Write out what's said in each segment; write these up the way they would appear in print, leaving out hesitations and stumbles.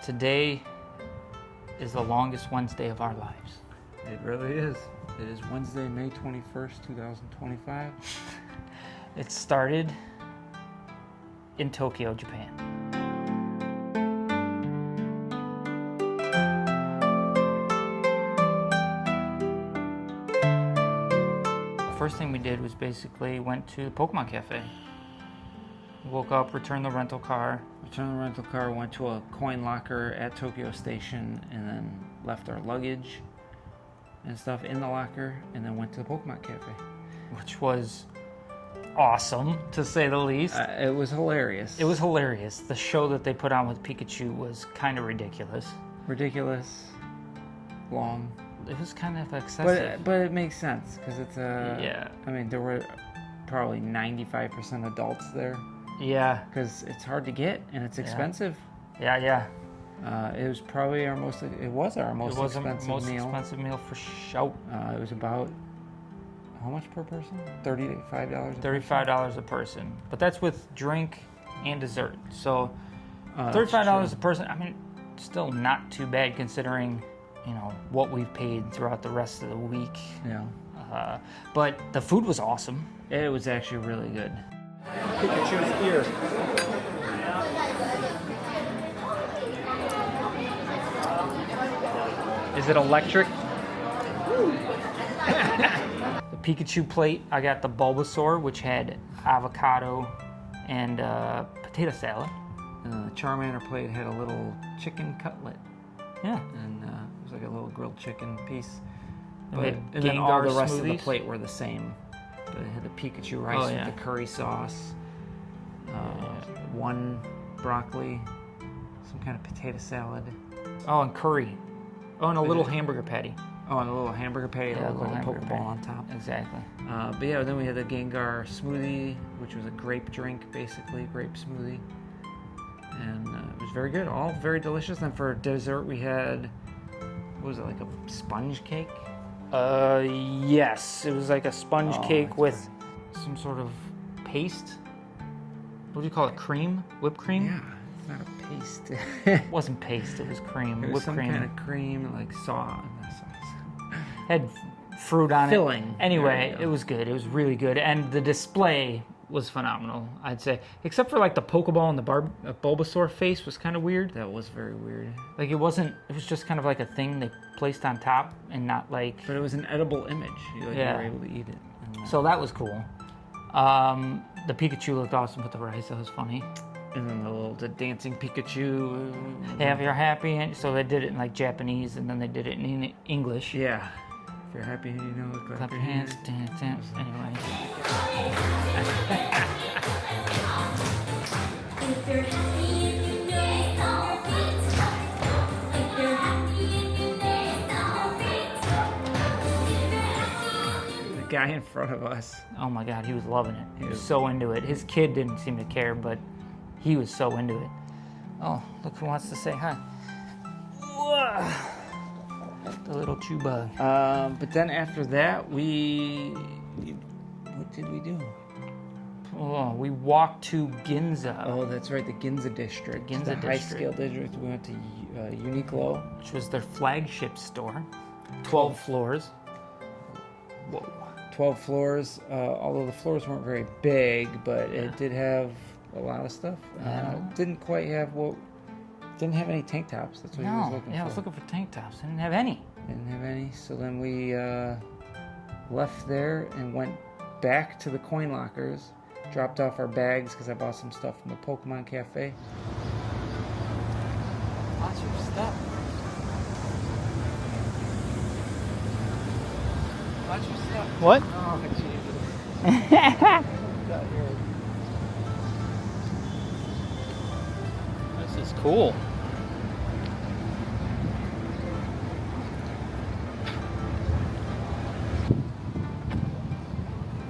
Today is the longest Wednesday of our lives. It really is. It is Wednesday, May 21st, 2025. It started in Tokyo, Japan. The first thing we did was basically went to the Pokemon Cafe. Woke up, returned the rental car. Went to a coin locker at Tokyo Station, and then left our luggage and stuff in the locker, and then went to the Pokemon Cafe. Which was awesome, to say the least. It was hilarious. It was hilarious. The show that they put on with Pikachu was kind of ridiculous. Ridiculous. Long. It was kind of excessive. But it makes sense, because it's a... Yeah. I mean, there were probably 95% adults there. Yeah. Because it's hard to get, and it's expensive. Yeah. It was probably our most expensive meal For sure. It was about, how much per person? $35? $35 a person. But that's with drink and dessert. So $35 a person, I mean, still not too bad considering, what we've paid throughout the rest of the week. Yeah. But the food was awesome. It was actually really good. Pikachu's ear. Is it electric? The Pikachu plate, I got the Bulbasaur, which had avocado and potato salad. And then the Charmander plate had a little chicken cutlet. Yeah. And it was like a little grilled chicken piece. And then all the rest smoothies. of the plate were the same. But it had the Pikachu rice with the curry sauce, one broccoli, some kind of potato salad. Oh, and curry. Oh, and a little hamburger patty. Oh, and a little hamburger patty, a little Pokeball on top. Exactly. But yeah, then we had the Gengar smoothie, which was a grape drink, basically, grape smoothie. And it was very good, all very delicious. And for dessert, we had, what was it, like a sponge cake? Yes. It was like a sponge cake with some sort of paste. What do you call it? Cream? Whipped cream? Yeah, it's not a paste. It wasn't paste, it was cream. It was whipped some cream. kind of cream, like sauce. Had fruit on Filling. it. Anyway, it was good. It was really good. And the display was phenomenal, I'd say. Except for like the Pokeball and the Bulbasaur face was kind of weird. That was very weird. Like it was just kind of like a thing they placed on top and not like... But it was an edible image. You were able to eat it. So that was cool. The Pikachu looked awesome with the rice. That was funny. And then the dancing Pikachu. Yeah, if you're happy. And so they did it in like Japanese and then they did it in English. Yeah. If you're happy, clap your hands. Dance. Anyway. The guy in front of us. Oh my God, he was loving it. He was so into it. His kid didn't seem to care, but he was so into it. Oh, look who wants to say hi. Whoa. The little chew bug. But then after that, what did we do? Oh, we walked to Ginza. Oh, that's right, the Ginza district. The high-scale district. We went to Uniqlo, which was their flagship store. 12 floors. Whoa. 12 floors. Although the floors weren't very big, but it did have a lot of stuff. Didn't have any tank tops. That's what he was looking for. I was looking for tank tops. I didn't have any. So then we left there and went back to the coin lockers, dropped off our bags because I bought some stuff from the Pokemon Cafe. Watch your step. Watch your step. What? Oh, Jesus. This is cool.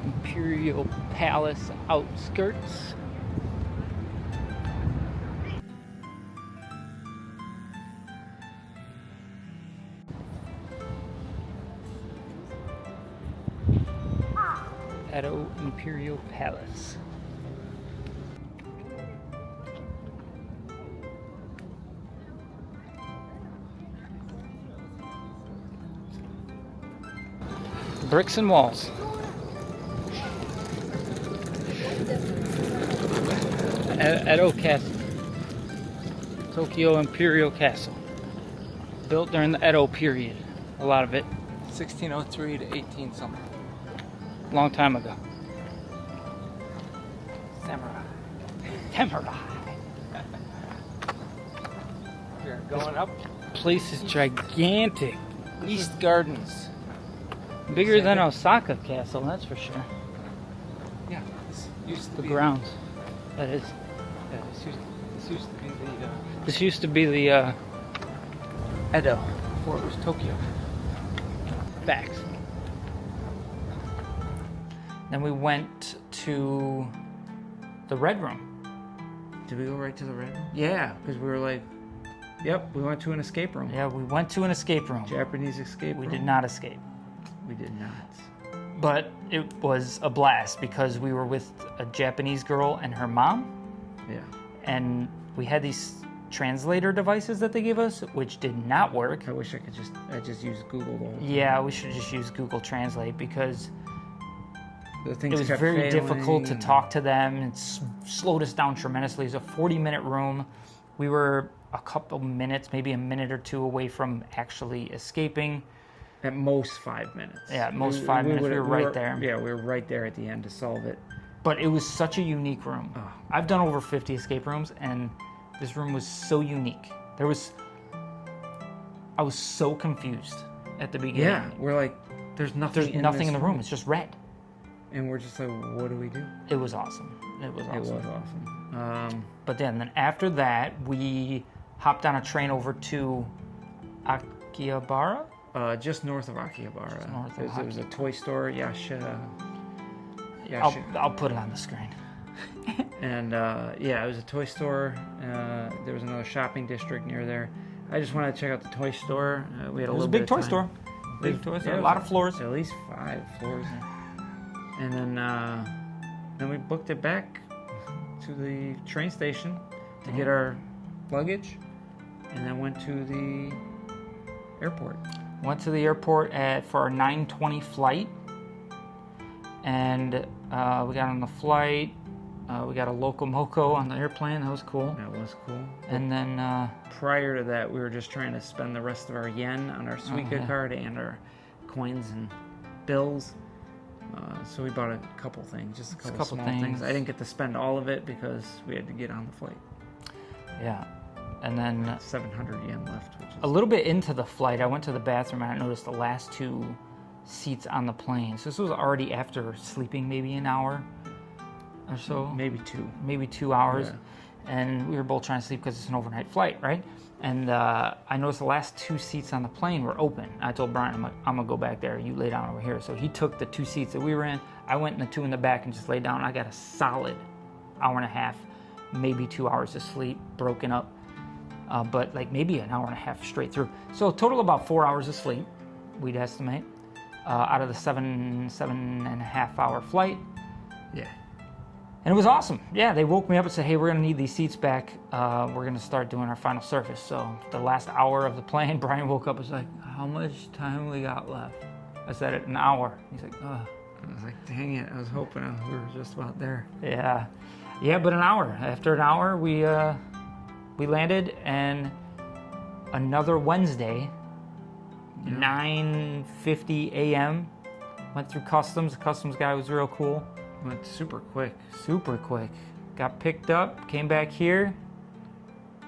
Imperial Palace outskirts. Edo Imperial Palace. Bricks and walls. Edo Castle. Tokyo Imperial Castle. Built during the Edo period. A lot of it. 1603 to 18 something. Long time ago. Samurai. Samurai. We're going up. Place is gigantic. East Gardens. Bigger than Osaka Castle, that's for sure. Yeah, this used to The be grounds. That is. Yeah, this used to be the This used to be the Edo before it was Tokyo. Facts. Then we went to the Red Room. Did we go right to the red room? Yeah, because we were like, yep, we went to an escape room. Yeah, we went to an escape room. Japanese escape room. We did not escape. We did not. But it was a blast because we were with a Japanese girl and her mom. Yeah. And we had these translator devices that they gave us, which did not work. I wish I just use Google the whole time. Yeah, we should just use Google Translate because The it things was kept very failing difficult to and- talk to them. It slowed us down tremendously. It was a 40-minute room. We were a couple minutes, maybe a minute or two away from actually escaping. At most 5 minutes. Yeah, at most 5 minutes. We were right there. Yeah, we were right there at the end to solve it. But it was such a unique room. Oh. I've done over 50 escape rooms, and this room was so unique. I was so confused at the beginning. Yeah, we're like, there's nothing. There's nothing in the room. It's just red. And we're just like, what do we do? It was awesome. It was awesome. It was awesome. But then after that, we hopped on a train over to Akihabara. Just north of Akihabara. Just north of There was a toy store, Yasha. I'll put it on the screen. And yeah, it was a toy store. There was another shopping district near there. I just wanted to check out the toy store. We had It was a big toy store. Big toy store. Yeah, A lot of floors. At least 5 floors. And then we booked it back to the train station to get our luggage, and then went to the airport. Went to the airport for our 9:20 flight, and we got on the flight. We got a locomoco on the airplane. That was cool. That was cool. And then Prior to that, we were just trying to spend the rest of our yen on our Suica yeah. card and our coins and bills. So we bought a couple things, just a couple small things. I didn't get to spend all of it because we had to get on the flight. yeah, and then 700 yen left, which is a little bit into the flight, I went to the bathroom and I noticed the last 2 seats on the plane. So this was already after sleeping maybe an hour or so. maybe 2. Maybe 2 hours. Yeah. And we were both trying to sleep because it's an overnight flight, right? And I noticed the last 2 seats on the plane were open. I told Brian, I'm going to go back there. You lay down over here. So he took the 2 seats that we were in. I went in the 2 in the back and just laid down. I got a solid hour and a half, maybe 2 hours of sleep, broken up. But like maybe an hour and a half straight through. So total about 4 hours of sleep, we'd estimate, out of the 7.5 hour flight. Yeah. And it was awesome. Yeah, they woke me up and said, hey, we're going to need these seats back. We're going to start doing our final surface. So the last hour of the plane, Brian woke up and was like, how much time we got left? I said, an hour. He's like, ugh. I was like, dang it, I was hoping we were just about there. Yeah. Yeah, but an hour. After an hour, we landed, and another Wednesday, 9:50 a.m., went through customs. The customs guy was real cool. Went super quick. Super quick. Got picked up, came back here,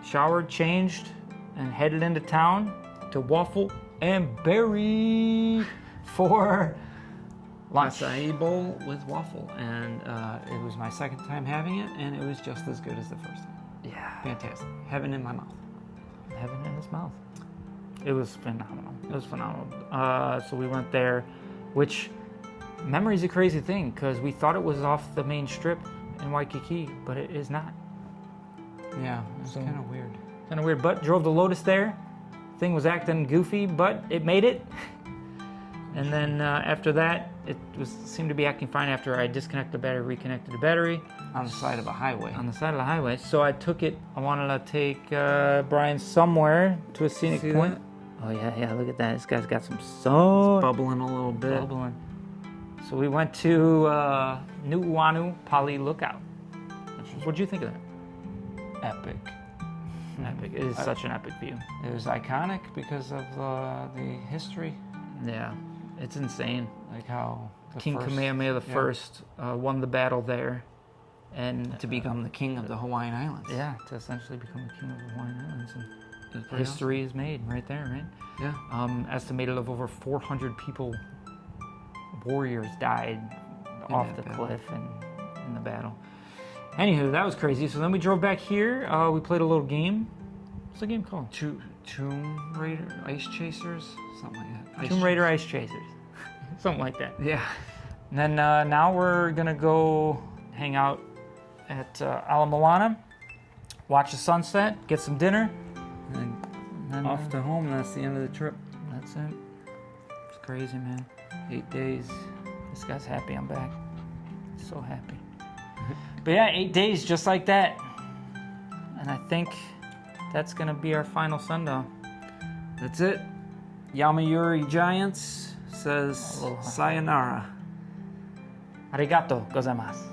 showered, changed, and headed into town to Waffle and Berry for lunch. Acai bowl with waffle. And it was my second time having it, and it was just as good as the first time. Yeah. Fantastic. Heaven in my mouth. Heaven in his mouth. It was phenomenal. It was phenomenal. So we went there, which... memory's a crazy thing because we thought it was off the main strip in Waikiki, but it is not. Yeah, it's kind of weird. Kind of weird, but drove the Lotus there. Thing was acting goofy, but it made it. And then after that, it seemed to be acting fine after I disconnected the battery, reconnected the battery. On the side of a highway. On the side of the highway. So I took it, I wanted to take Brian somewhere to a scenic point. That? Oh yeah, look at that. This guy's got some sun. Bubbling a little bit. Bubbling. So we went to New Oahu Pali Lookout. What'd you think of that? Epic. Epic. It is such an epic view. It was iconic because of the history, Yeah, it's insane. like how the King first- Kamehameha the yeah. First won the battle there, and To become the king of the Hawaiian Islands. yeah, to essentially become the king of the Hawaiian Islands. And It's pretty history is made right there, right? awesome. Yeah. Estimated of over 400 people, warriors died In off that the battle. cliff and in the battle. Anywho, that was crazy. So then we drove back here. We played a little game. What's the game called? Tomb Raider, Ice Chasers, something like that. Tomb Raider Ice Chasers. Something like that. Yeah. And then now we're going to go hang out at Ala Moana, watch the sunset, get some dinner. And then off to home. That's the end of the trip. That's it. It's crazy, man. 8 days. This guy's happy I'm back. So happy. But yeah, 8 days just like that. And I think that's going to be our final sundown. That's it. Yamayuri Giants says Aloha. sayonara. Arigato gozaimasu.